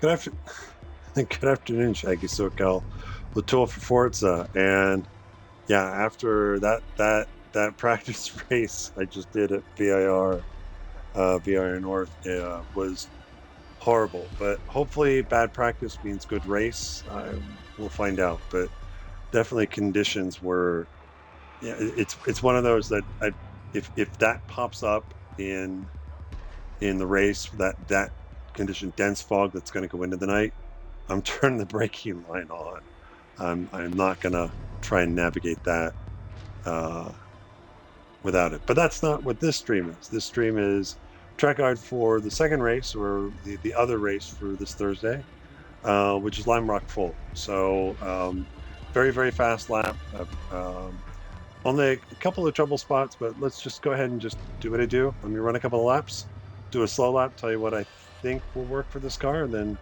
Good after good afternoon, Shaggy SoCal. Latour for Forza, and yeah, after that practice race I just did at VIR North, was horrible. But hopefully, bad practice means good race. We'll find out. But definitely, conditions were. Yeah, it's one of those that if that pops up in the race, that condition, dense fog that's going to go into the night, I'm turning the braking line on. I'm not gonna try and navigate that uh, without it. But that's not what this stream is. This stream is track guide for the second race, or the other race for this Thursday, which is Lime Rock Full. So very very fast lap. Only a couple of trouble spots, but let's just go ahead and just do what I do. Let me run a couple of laps, do a slow lap, tell you what I think will work for this car, and then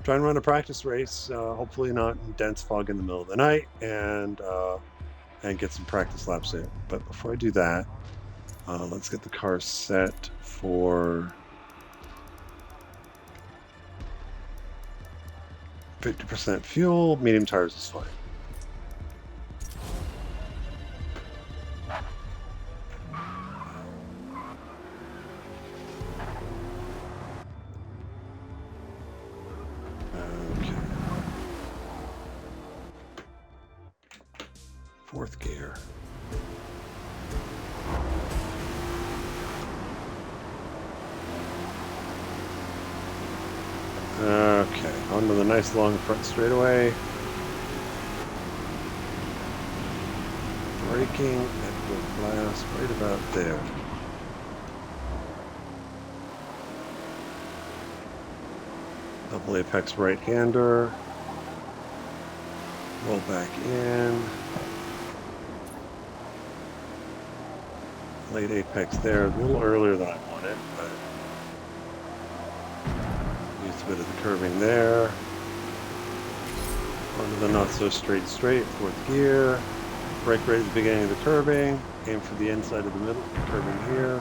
try and run a practice race. Hopefully not in dense fog in the middle of the night, and get some practice laps in. But before I do that, let's get the car set for 50% fuel. Medium tires is fine. Okay. Fourth gear. Okay, onto the nice long front straightaway. Braking at full blast right about there. Double apex right-hander. Roll back in. Late apex there, a little earlier than I wanted, but used a bit of the curving there. Onto the not so straight, fourth gear. Brake right at the beginning of the curving. Aim for the inside of the middle, curving here.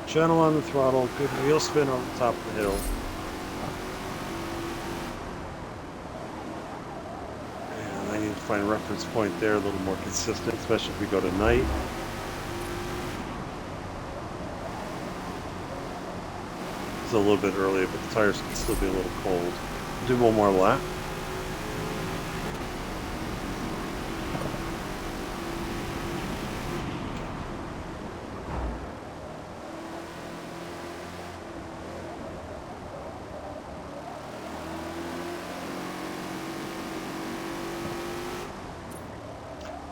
Channel on the throttle, good wheel spin on the top of the hill. And I need to find a reference point there, a little more consistent, especially if we go to night. It's a little bit early, but the tires can still be a little cold. Do one more lap.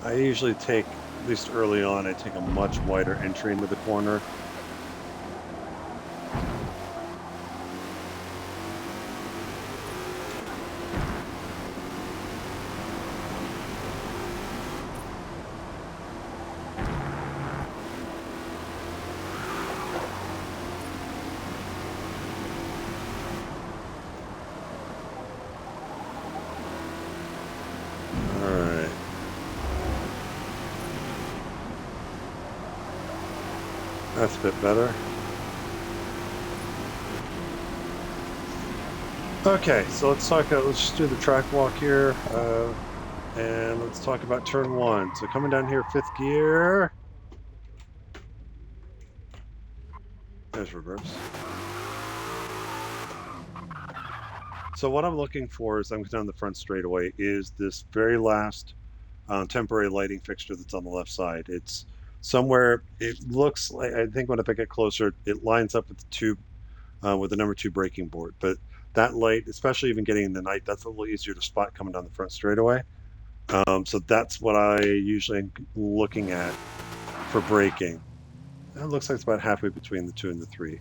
I usually take, at least early on, I take a much wider entry into the corner. That's a bit better. Okay, so let's just do the track walk here, and let's talk about turn one. So coming down here, fifth gear. There's reverse. So what I'm looking for as I'm down the front straightaway is this very last temporary lighting fixture that's on the left side. It's somewhere, it looks like, I think when I get closer, it lines up with the tube, with the number 2 braking board. But that light, especially even getting in the night, that's a little easier to spot coming down the front straightaway. So that's what I usually am looking at for braking. It looks like it's about halfway between the 2 and the 3.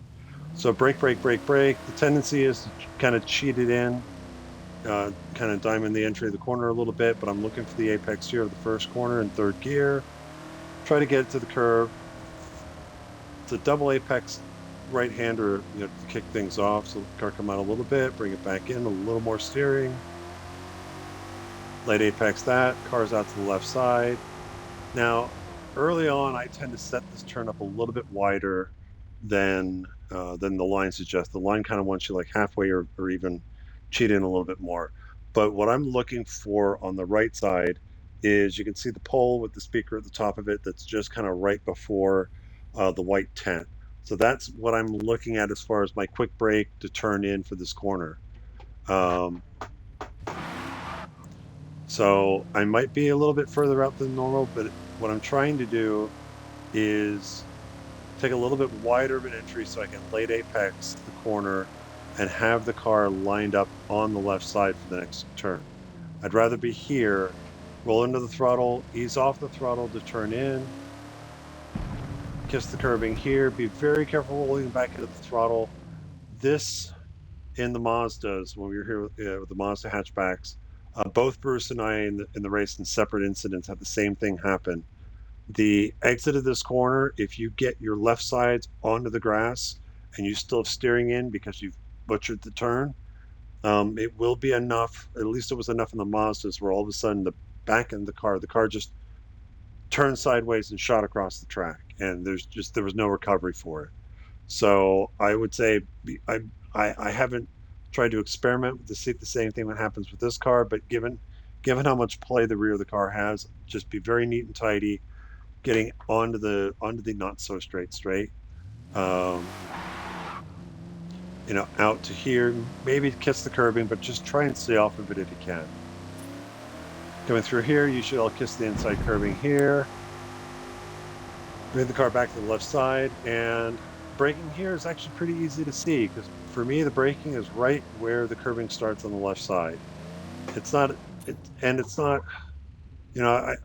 So brake, brake, brake, brake. The tendency is to kind of cheat it in, kind of diamond the entry of the corner a little bit, but I'm looking for the apex here of the first corner in third gear. Try to get it to the curb. It's a double apex right-hander, to kick things off, so the car come out a little bit, bring it back in, a little more steering. Late apex that, car's out to the left side. Now, early on, I tend to set this turn up a little bit wider than the line suggests. The line kind of wants you like halfway or even cheat in a little bit more. But what I'm looking for on the right side is you can see the pole with the speaker at the top of it that's just kind of right before the white tent. So that's what I'm looking at as far as my quick brake to turn in for this corner. Um, so I might be a little bit further out than normal, but what I'm trying to do is take a little bit wider of an entry so I can late apex the corner and have the car lined up on the left side for the next turn. I'd rather be here, roll into the throttle, ease off the throttle to turn in, kiss the curbing here, be very careful rolling back into the throttle. This in the Mazdas, when we were here with the Mazda hatchbacks, both Bruce and I in the race in separate incidents had the same thing happen. The exit of this corner, if you get your left sides onto the grass and you still have steering in because you've butchered the turn, it will be enough. At least it was enough in the Mazdas where all of a sudden the back end of the car just turned sideways and shot across the track, and there was no recovery for it. So I would say I haven't tried to experiment to see if the same thing that happens with this car, but given how much play the rear of the car has, just be very neat and tidy, getting onto the not so straight. Um, out to here, maybe kiss the curbing, but just try and stay off of it if you can. Coming through here, usually I'll kiss the inside curbing here. Bring the car back to the left side, and braking here is actually pretty easy to see because for me the braking is right where the curbing starts on the left side. It's not it's not,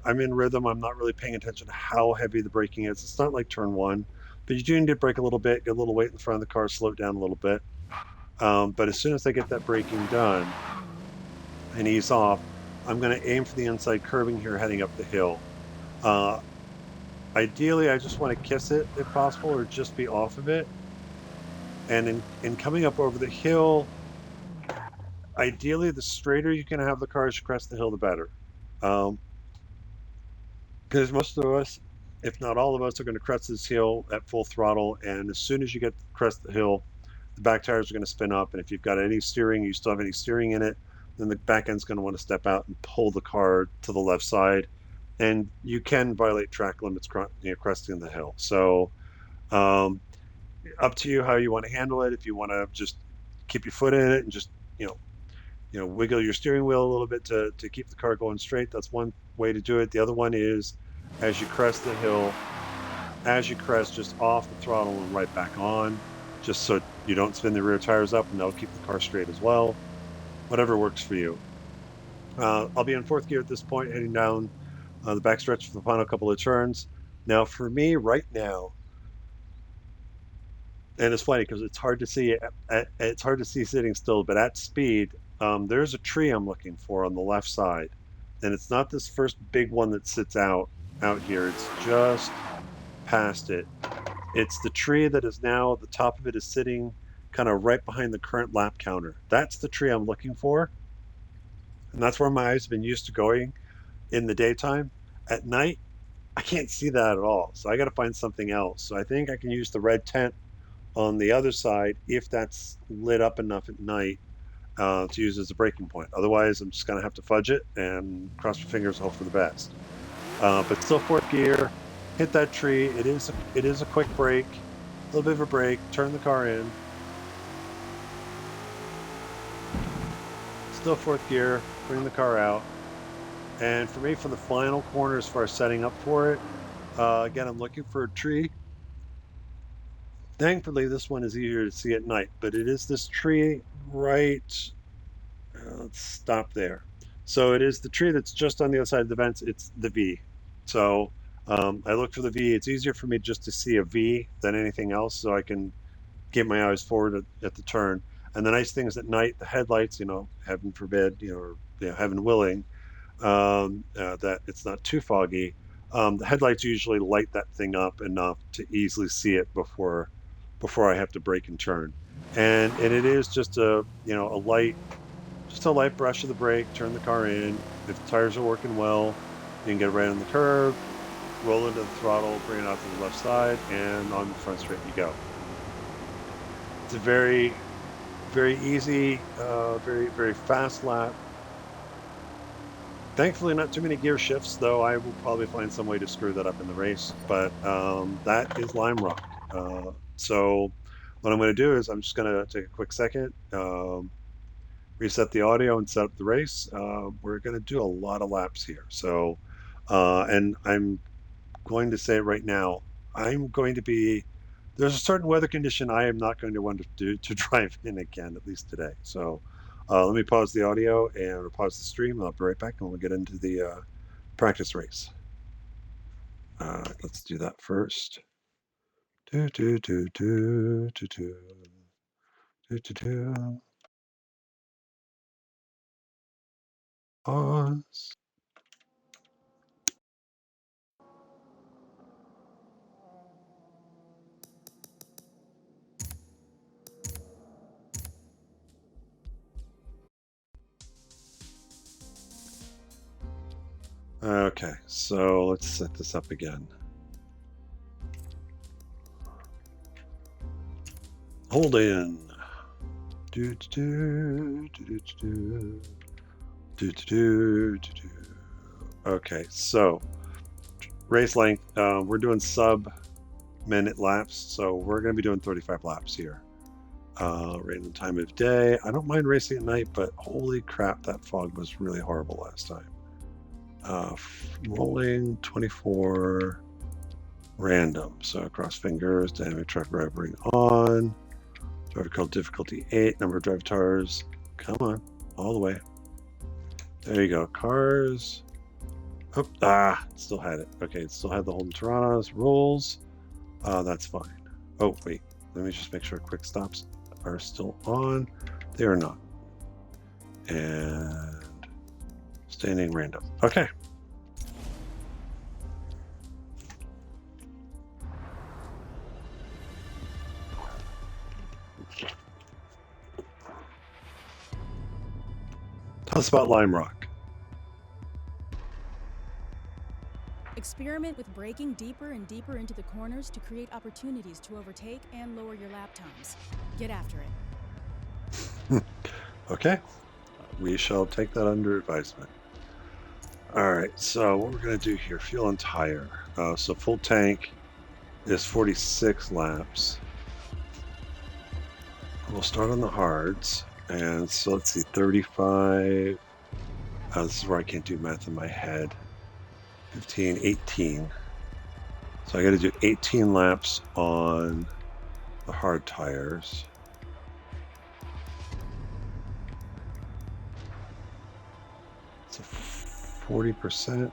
I'm in rhythm. I'm not really paying attention to how heavy the braking is. It's not like turn one, but you do need to brake a little bit, get a little weight in the front of the car, slow it down a little bit. But as soon as I get that braking done and ease off, I'm going to aim for the inside curbing here heading up the hill. Ideally, I just want to kiss it if possible, or just be off of it. And in coming up over the hill, ideally, the straighter you can have the car as you crest the hill, the better. Because most of us, if not all of us, are going to crest this hill at full throttle. And as soon as you get to crest the hill, the back tires are going to spin up. And if you've got any steering, you still have any steering in it, then the back end's going to want to step out and pull the car to the left side. And you can violate track limits cresting the hill. So um, up to you how you want to handle it. If you want to just keep your foot in it and just you know wiggle your steering wheel a little bit to keep the car going straight, that's one way to do it. The other one is as you crest the hill, as you crest, just off the throttle and right back on, just so you don't spin the rear tires up, and that'll keep the car straight as well. Whatever works for you. I'll be in fourth gear at this point, heading down the backstretch for the final couple of turns. Now, for me right now, and it's funny because it's hard to see. It's hard to see sitting still, but at speed, there's a tree I'm looking for on the left side, and it's not this first big one that sits out here. It's just past it. It's the tree that is now the top of it is sitting kind of right behind the current lap counter. That's the tree I'm looking for, and that's where my eyes have been used to going in the daytime. At night, I can't see that at all, so I got to find something else. So I think I can use the red tent on the other side if that's lit up enough at night to use as a braking point. Otherwise, I'm just going to have to fudge it and cross my fingers and hope for the best. But still fourth gear, hit that tree. It is a quick brake, a little bit of a brake, turn the car in. Still fourth gear, bring the car out. And for me, for the final corner, as far as setting up for it, again, I'm looking for a tree. Thankfully, this one is easier to see at night, but it is this tree right. Let's stop there. So it is the tree that's just on the other side of the vents. It's the V. So I look for the V. It's easier for me just to see a V than anything else, so I can get my eyes forward at the turn. And the nice thing is at night, the headlights, heaven forbid, or heaven willing, that it's not too foggy. The headlights usually light that thing up enough to easily see it before I have to brake and turn. And it is just a light brush of the brake, turn the car in. If the tires are working well, you can get right on the curb, roll into the throttle, bring it out to the left side, and on the front straight you go. It's a very, very easy, very fast lap. Thankfully, not too many gear shifts, though I will probably find some way to screw that up in the race. But that is Lime Rock. So what I'm going to do is I'm just going to take a quick second, reset the audio, and set up the race. We're going to do a lot of laps here. So, and I'm going to say right now, I'm going to be. There's a certain weather condition I am not going to want to do to drive in again, at least today. So let me pause the audio and pause the stream. I'll be right back and we'll get into the practice race. Let's do that first. Do, do, do, do, do, do. Do, do, do. Pause. Okay, so let's set this up again. Holden. Do, do, do, do, do, do, do, do, do, do. Okay, so race length, we're doing sub-minute laps, so we're going to be doing 35 laps here. Random time of day. I don't mind racing at night, but holy crap, that fog was really horrible last time. Rolling 24 random. So cross fingers, dynamic truck driving on. Driver called difficulty 8, number of drive tires. Come on, all the way. There you go. Cars. Oh, still had it. Okay, it still had the Holden Toranas. Rolls. That's fine. Oh, wait. Let me just make sure quick stops are still on. They are not. And standing random. Okay. Tell us about Lime Rock. Experiment with braking deeper and deeper into the corners to create opportunities to overtake and lower your lap times. Get after it. Okay. We shall take that under advisement. All right, so what we're going to do here, fuel and tire. So full tank is 46 laps. We'll start on the hards. And so let's see, 35. This is where I can't do math in my head. 15, 18. So I got to do 18 laps on the hard tires. So 40%.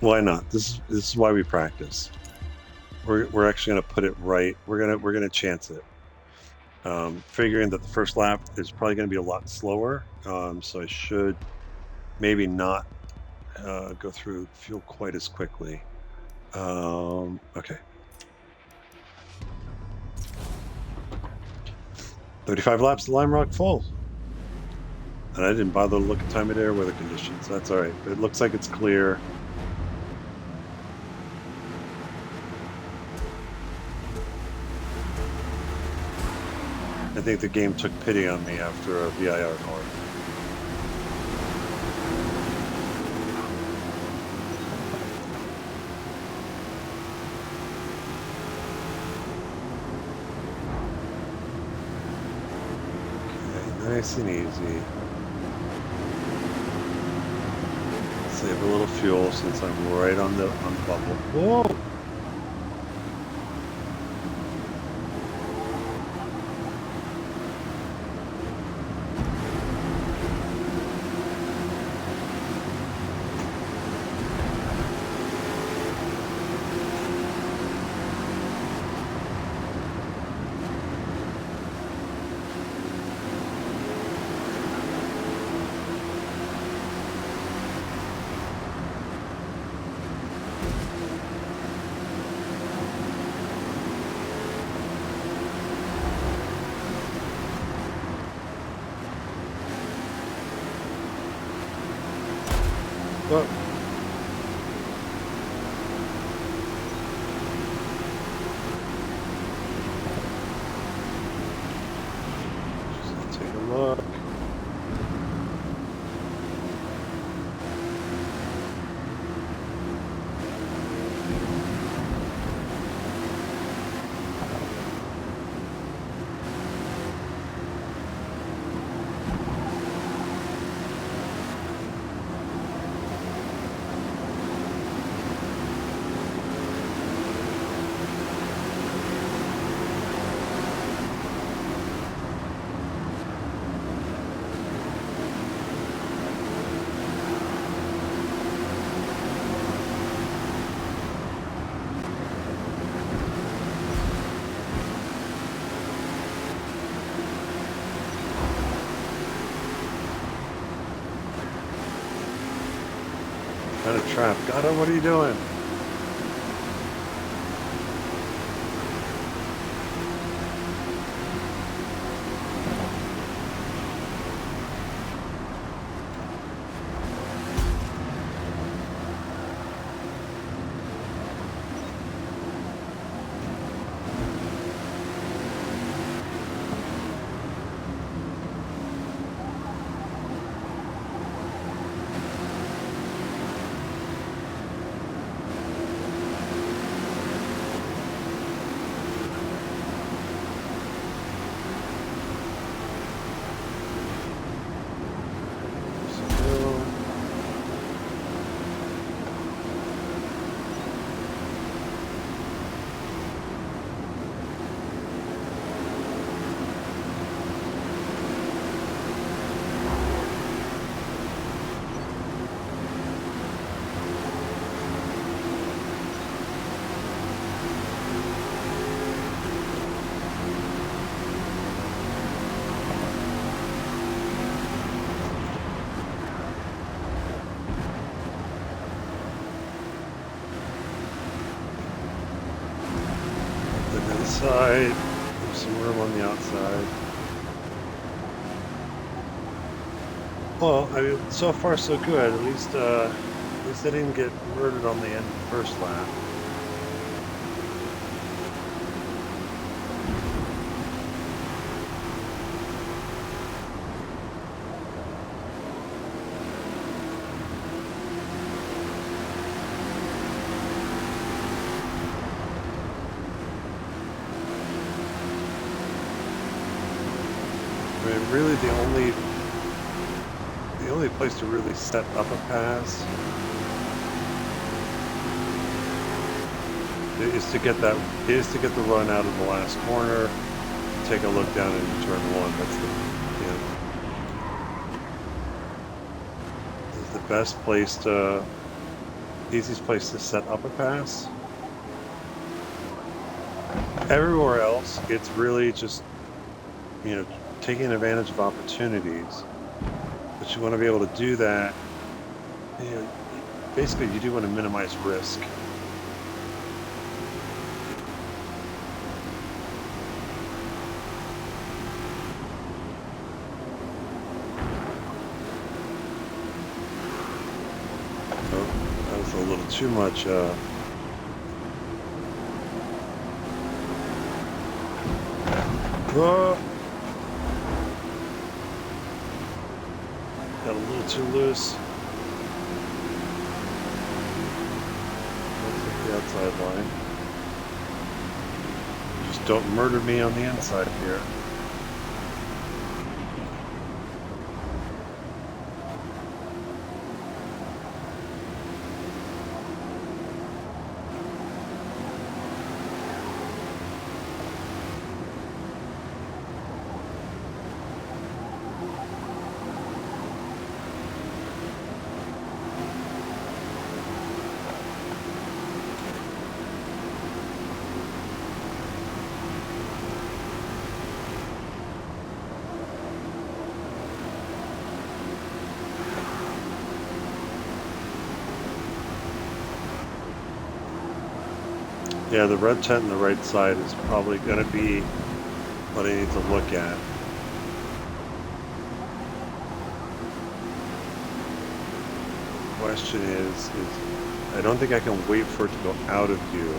Why not? This is why we practice. We're actually going to put it right. We're gonna chance it. Figuring that the first lap is probably going to be a lot slower, so I should maybe not go through fuel quite as quickly. Okay. 35 laps to Lime Rock full. And I didn't bother to look at time of day or weather conditions. That's all right. But it looks like it's clear. I think the game took pity on me after a VIR card. Okay, nice and easy. Save a little fuel since I'm right on the bubble. Whoa! look. Kind of trapped. Got what are you doing? Inside. There's some room on the outside. Well, I mean, so far so good. At least I didn't get murdered on the end of the first lap. I mean, really the only place to really set up a pass is to get the run out of the last corner, take a look down into turn one. That's the best place to, easiest place to set up a pass. Everywhere else, it's really just, taking advantage of opportunities. But you want to be able to do that. Basically, you do want to minimize risk. Oh, that was a little too much. Oh. Got a little too loose. Let's hit the outside line. Just don't murder me on the inside here. Yeah, the red tent on the right side is probably going to be what I need to look at. The question is I don't think I can wait for it to go out of view.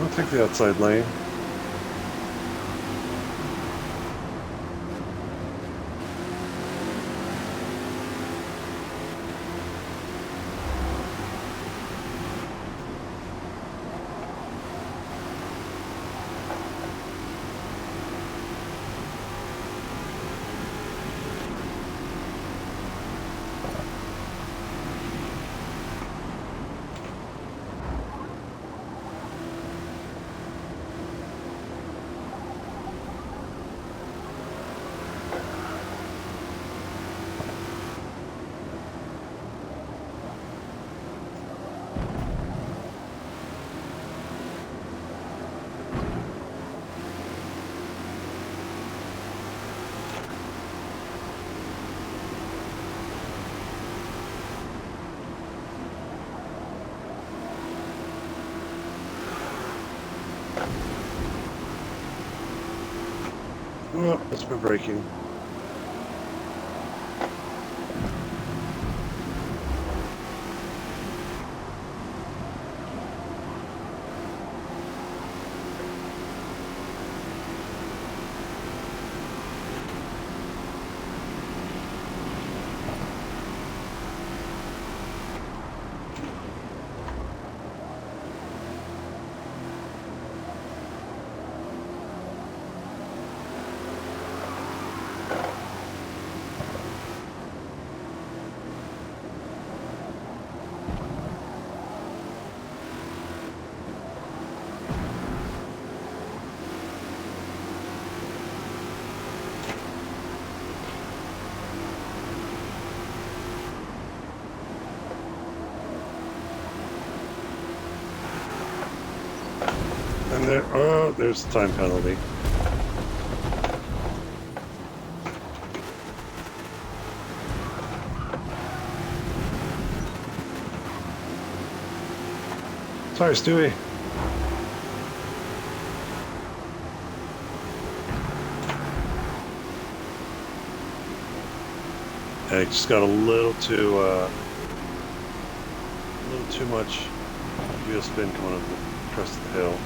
I'll take the outside lane. Oh, that's my braking. And there, oh, there's the time penalty. Sorry, Stewie. I just got a little too much wheel spin coming up the crest of the hill.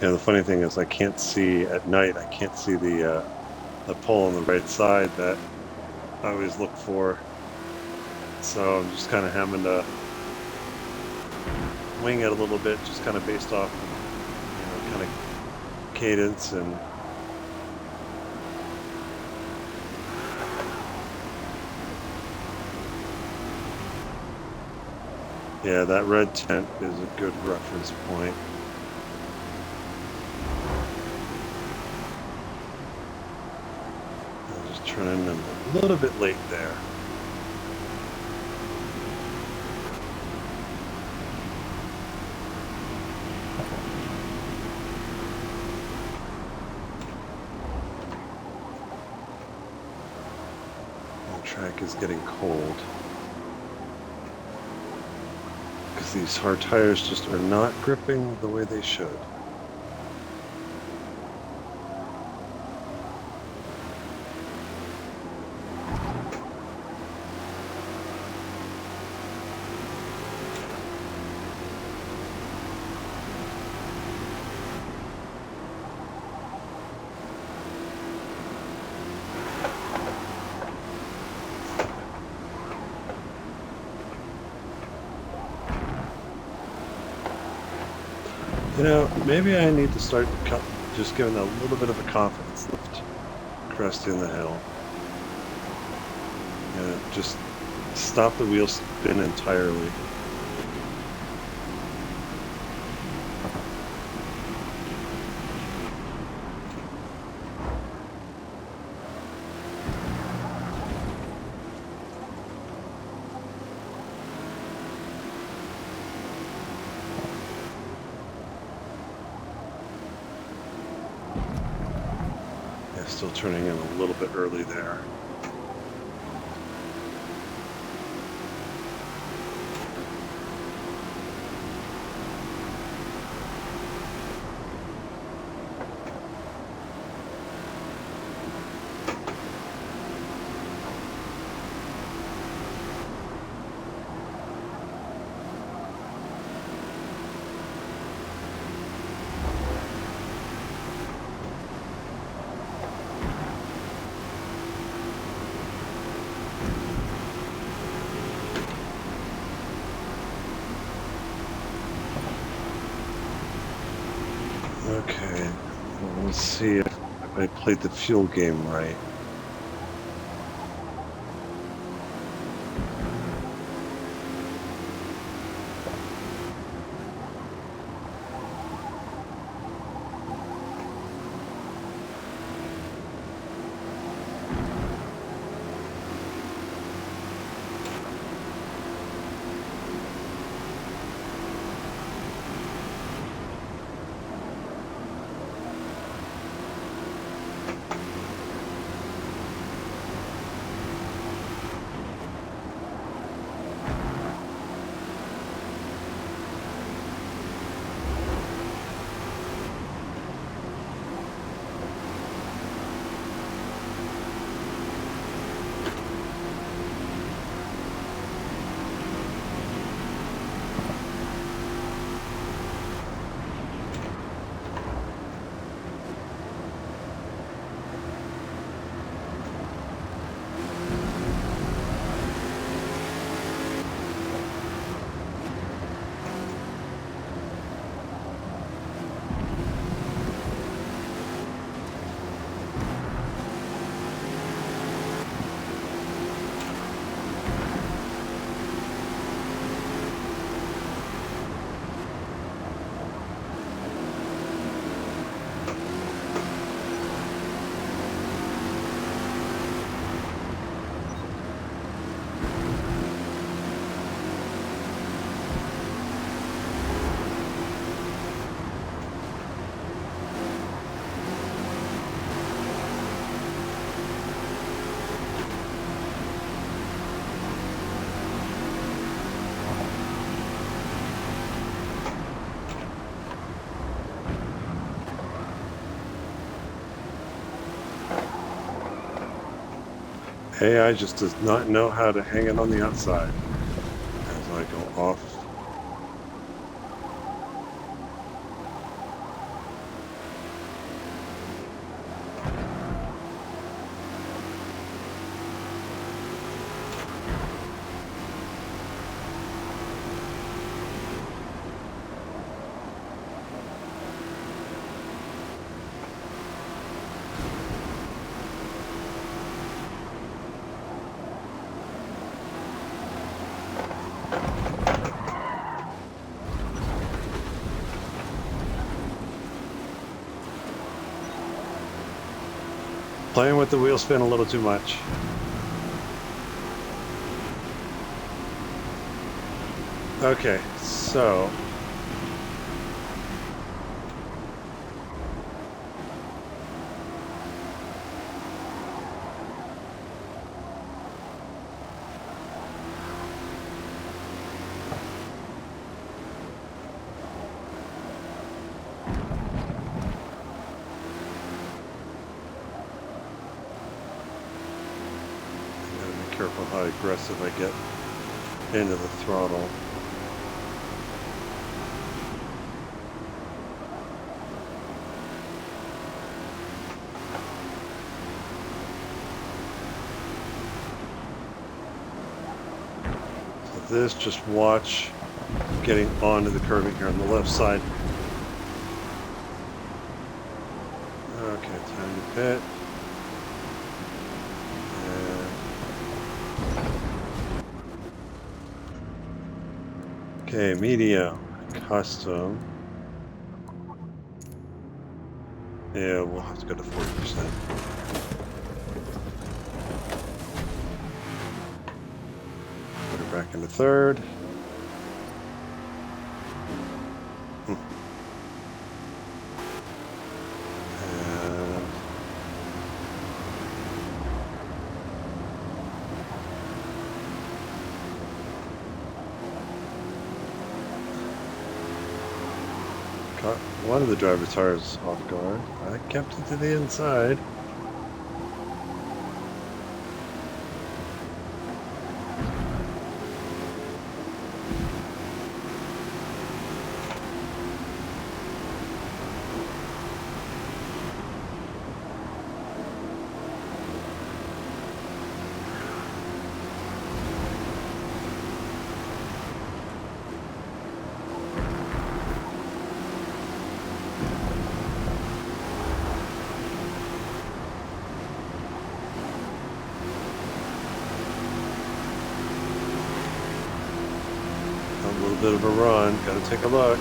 Yeah, the funny thing is I can't see at night. I can't see the pole on the right side that I always look for. So I'm just kind of having to wing it a little bit, just kind of based off, kind of cadence and. Yeah, that red tent is a good reference point. I'm just turning them a little bit late there. The track is getting cold. Because these hard tires just are not gripping the way they should. maybe I need to start just giving a little bit of a confidence lift, cresting the hill. Just stop the wheel spin entirely. Still turning in a little bit early there. Okay, well, let's see if I played the fuel game right. AI just does not know how to hang it on the outside as I go off. Playing with the wheel spin a little too much. Okay, so careful how aggressive I get into the throttle. So this, just watch getting onto the curving here on the left side. Okay, time to pit. Okay, medium, custom. Yeah, we'll have to go to 40%. Put her back into third. Caught one of the driver's tires off guard. I kept it to the inside. A little bit of a run. Gotta take a look.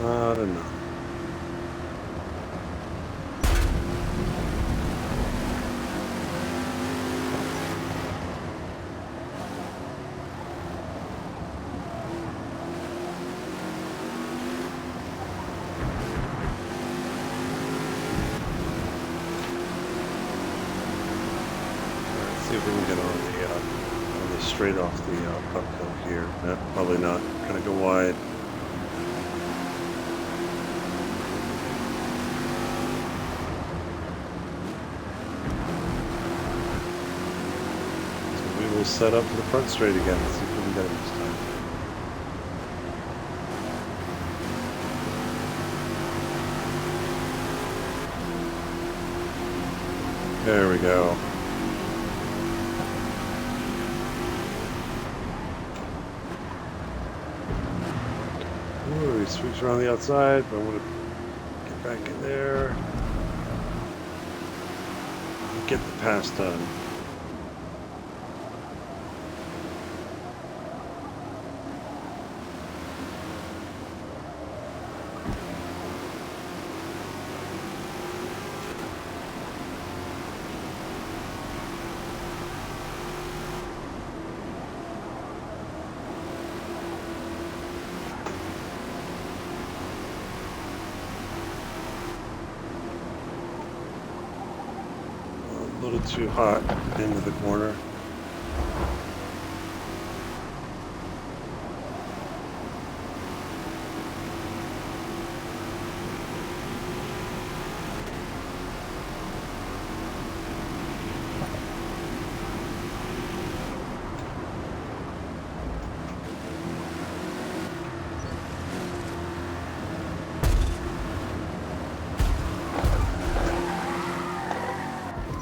I don't know. See if we can get on the straight off the uphill here. Probably not. Gonna go wide. So we will set up for the front straight again. Let's see if we can get it this time. There we go. Ooh, he sweeps around the outside, but I want to get back in there. Get the pass done. A little too hot into the corner.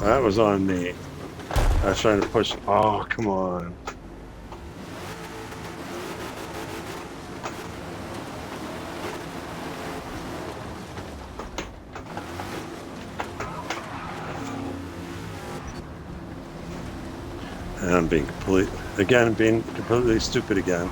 That was on me. I was trying to push. Oh, come on. And I'm being completely stupid again.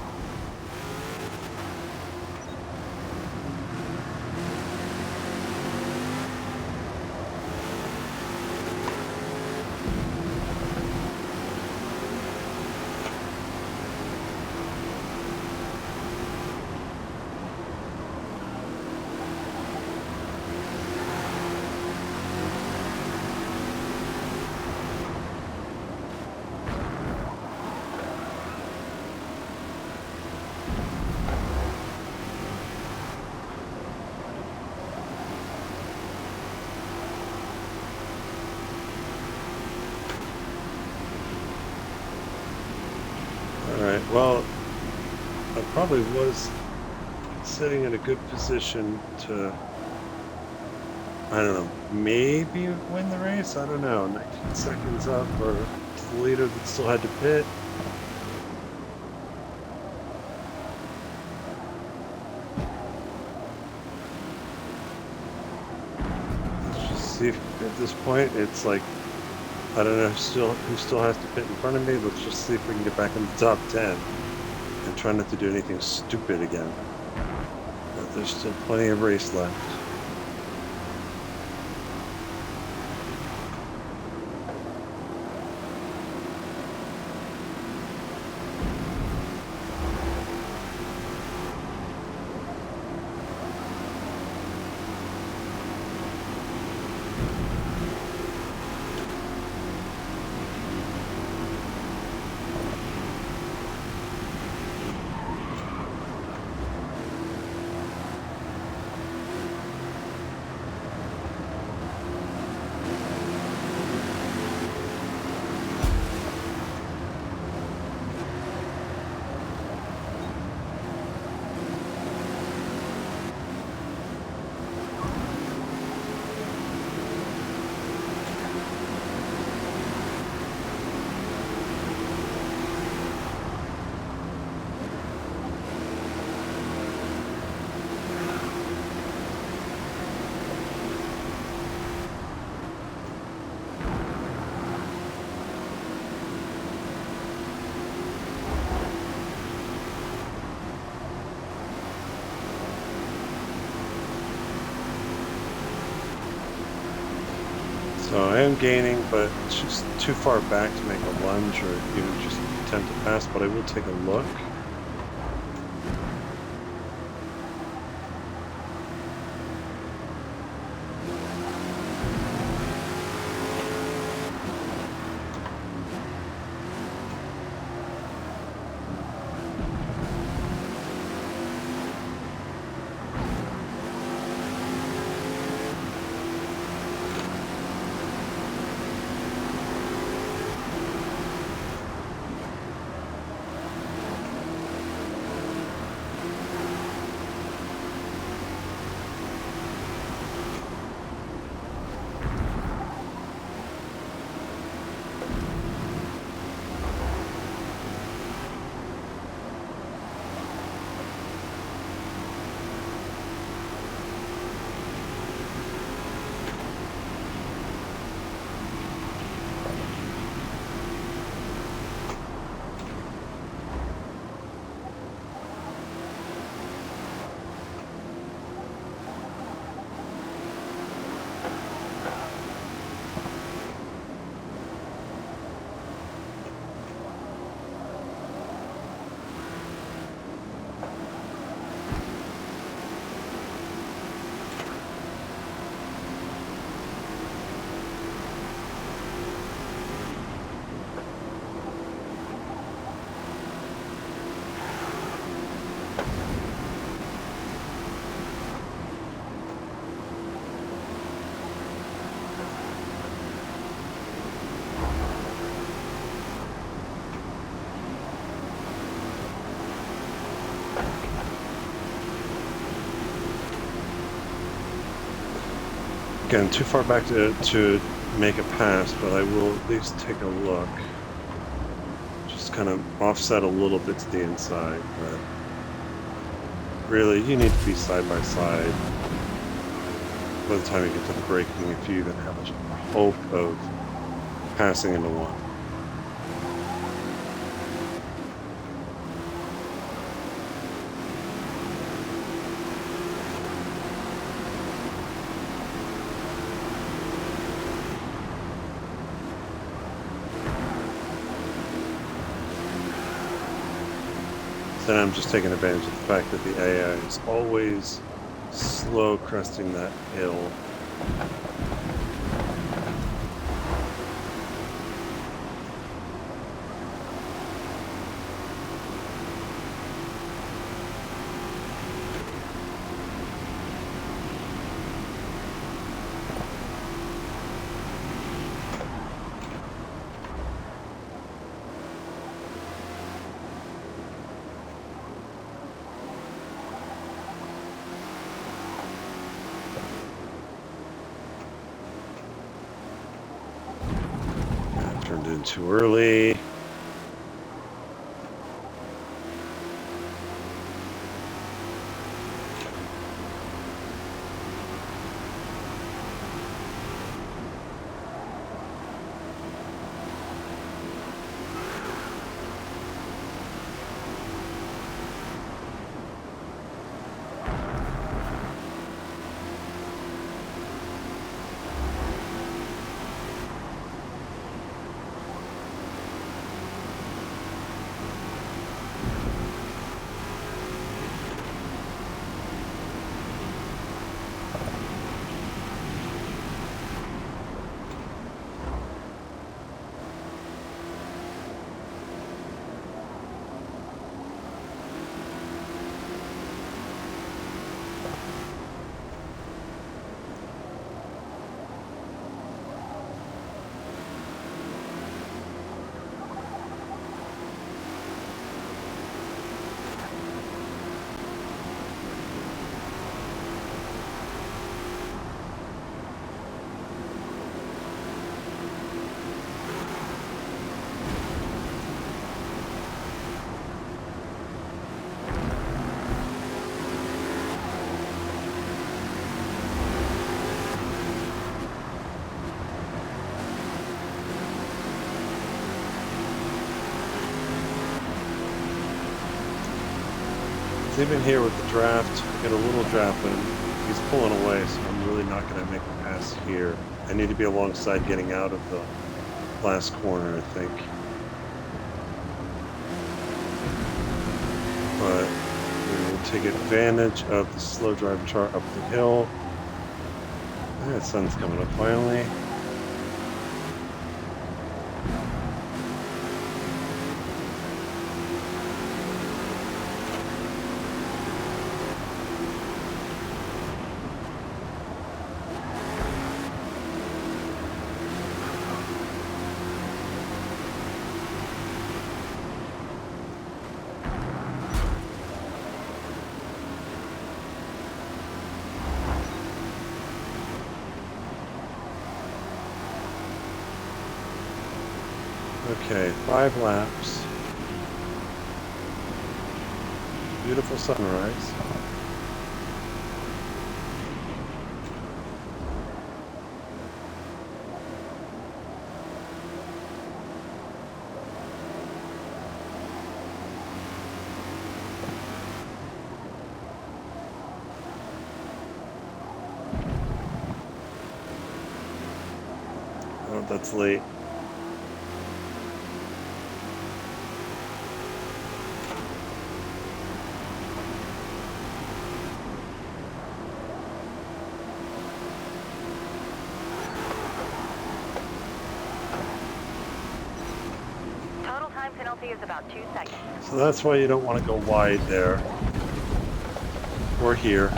Alright, well, I probably was sitting in a good position to, I don't know, maybe win the race? I don't know. 19 seconds up or to the leader that still had to pit. See if at this point it's like, I don't know who still has to pit in front of me. Let's just see if we can get back in the top 10 and try not to do anything stupid again. But there's still plenty of race left. So I am gaining, but it's just too far back to make a lunge or even just attempt to pass, but I will take a look. Again, too far back to make a pass, but I will at least take a look. Just kind of offset a little bit to the inside, but really, you need to be side by side by the time you get to the braking, if you even have a hope of passing into one. Then I'm just taking advantage of the fact that the AI is always slow cresting that hill. Turned in too early. Even here with the draft, get a little draft, but he's pulling away, so I'm really not going to make a pass here. I need to be alongside getting out of the last corner, I think. But we will take advantage of the slow driving char up the hill. The sun's coming up finally. Okay, 5 laps. Beautiful sunrise. Oh, that's late. Penalty is about 2 seconds. So that's why you don't want to go wide there. Or here.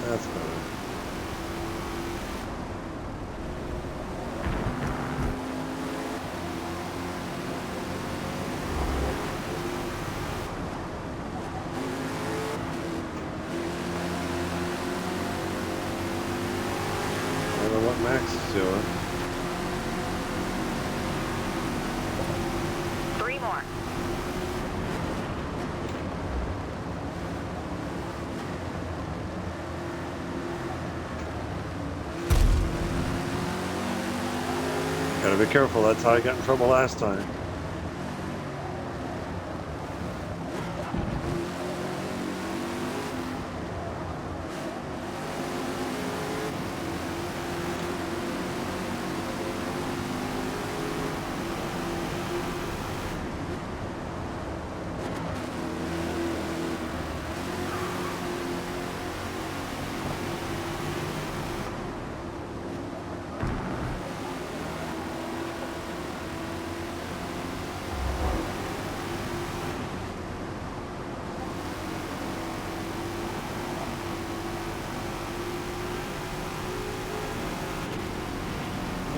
That's better. I don't know what Max is doing. 3 more. Gotta be careful, that's how I got in trouble last time.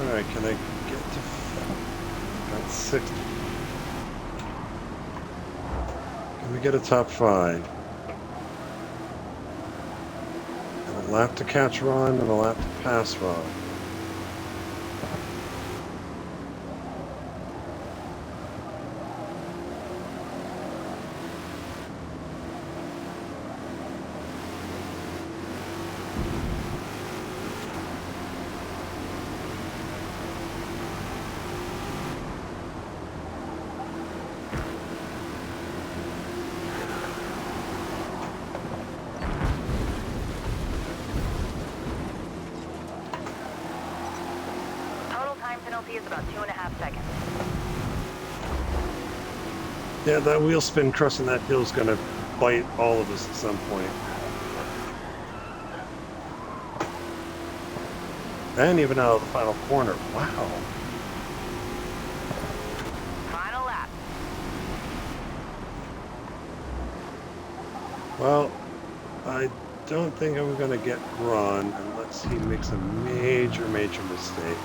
Alright, can I get to... Got 60. Can we get a top 5? And a lap to catch Ron and a lap to pass Ron. Penalty is about 2.5 seconds. Yeah, that wheel spin crossing that hill is going to bite all of us at some point. And even out of the final corner. Wow. Final lap. Well, I don't think I'm going to get run unless he makes a major, major mistake.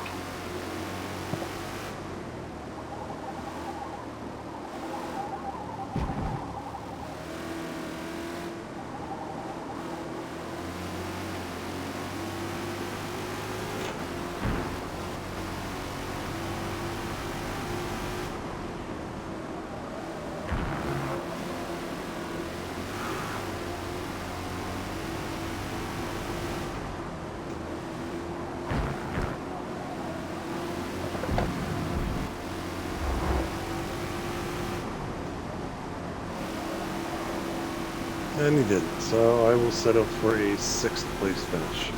And he didn't, so I will settle for a 6th place finish.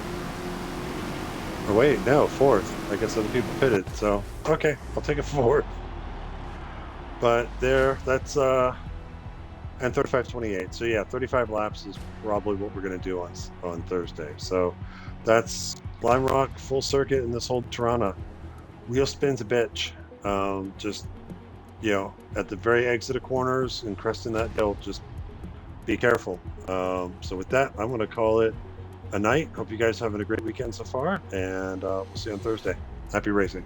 Or wait, no, 4th. I guess other people pitted, so okay, I'll take a 4th. But there, that's and 35:28. So yeah, 35 laps is probably what we're gonna do on Thursday. So that's Lime Rock full circuit in this whole Torana. Wheel spins a bitch. Just at the very exit of corners and cresting that hill, just be careful. So with that, I'm gonna call it a night. Hope you guys are having a great weekend so far, and we'll see you on Thursday. Happy racing.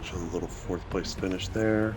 Show the little 4th place finish there.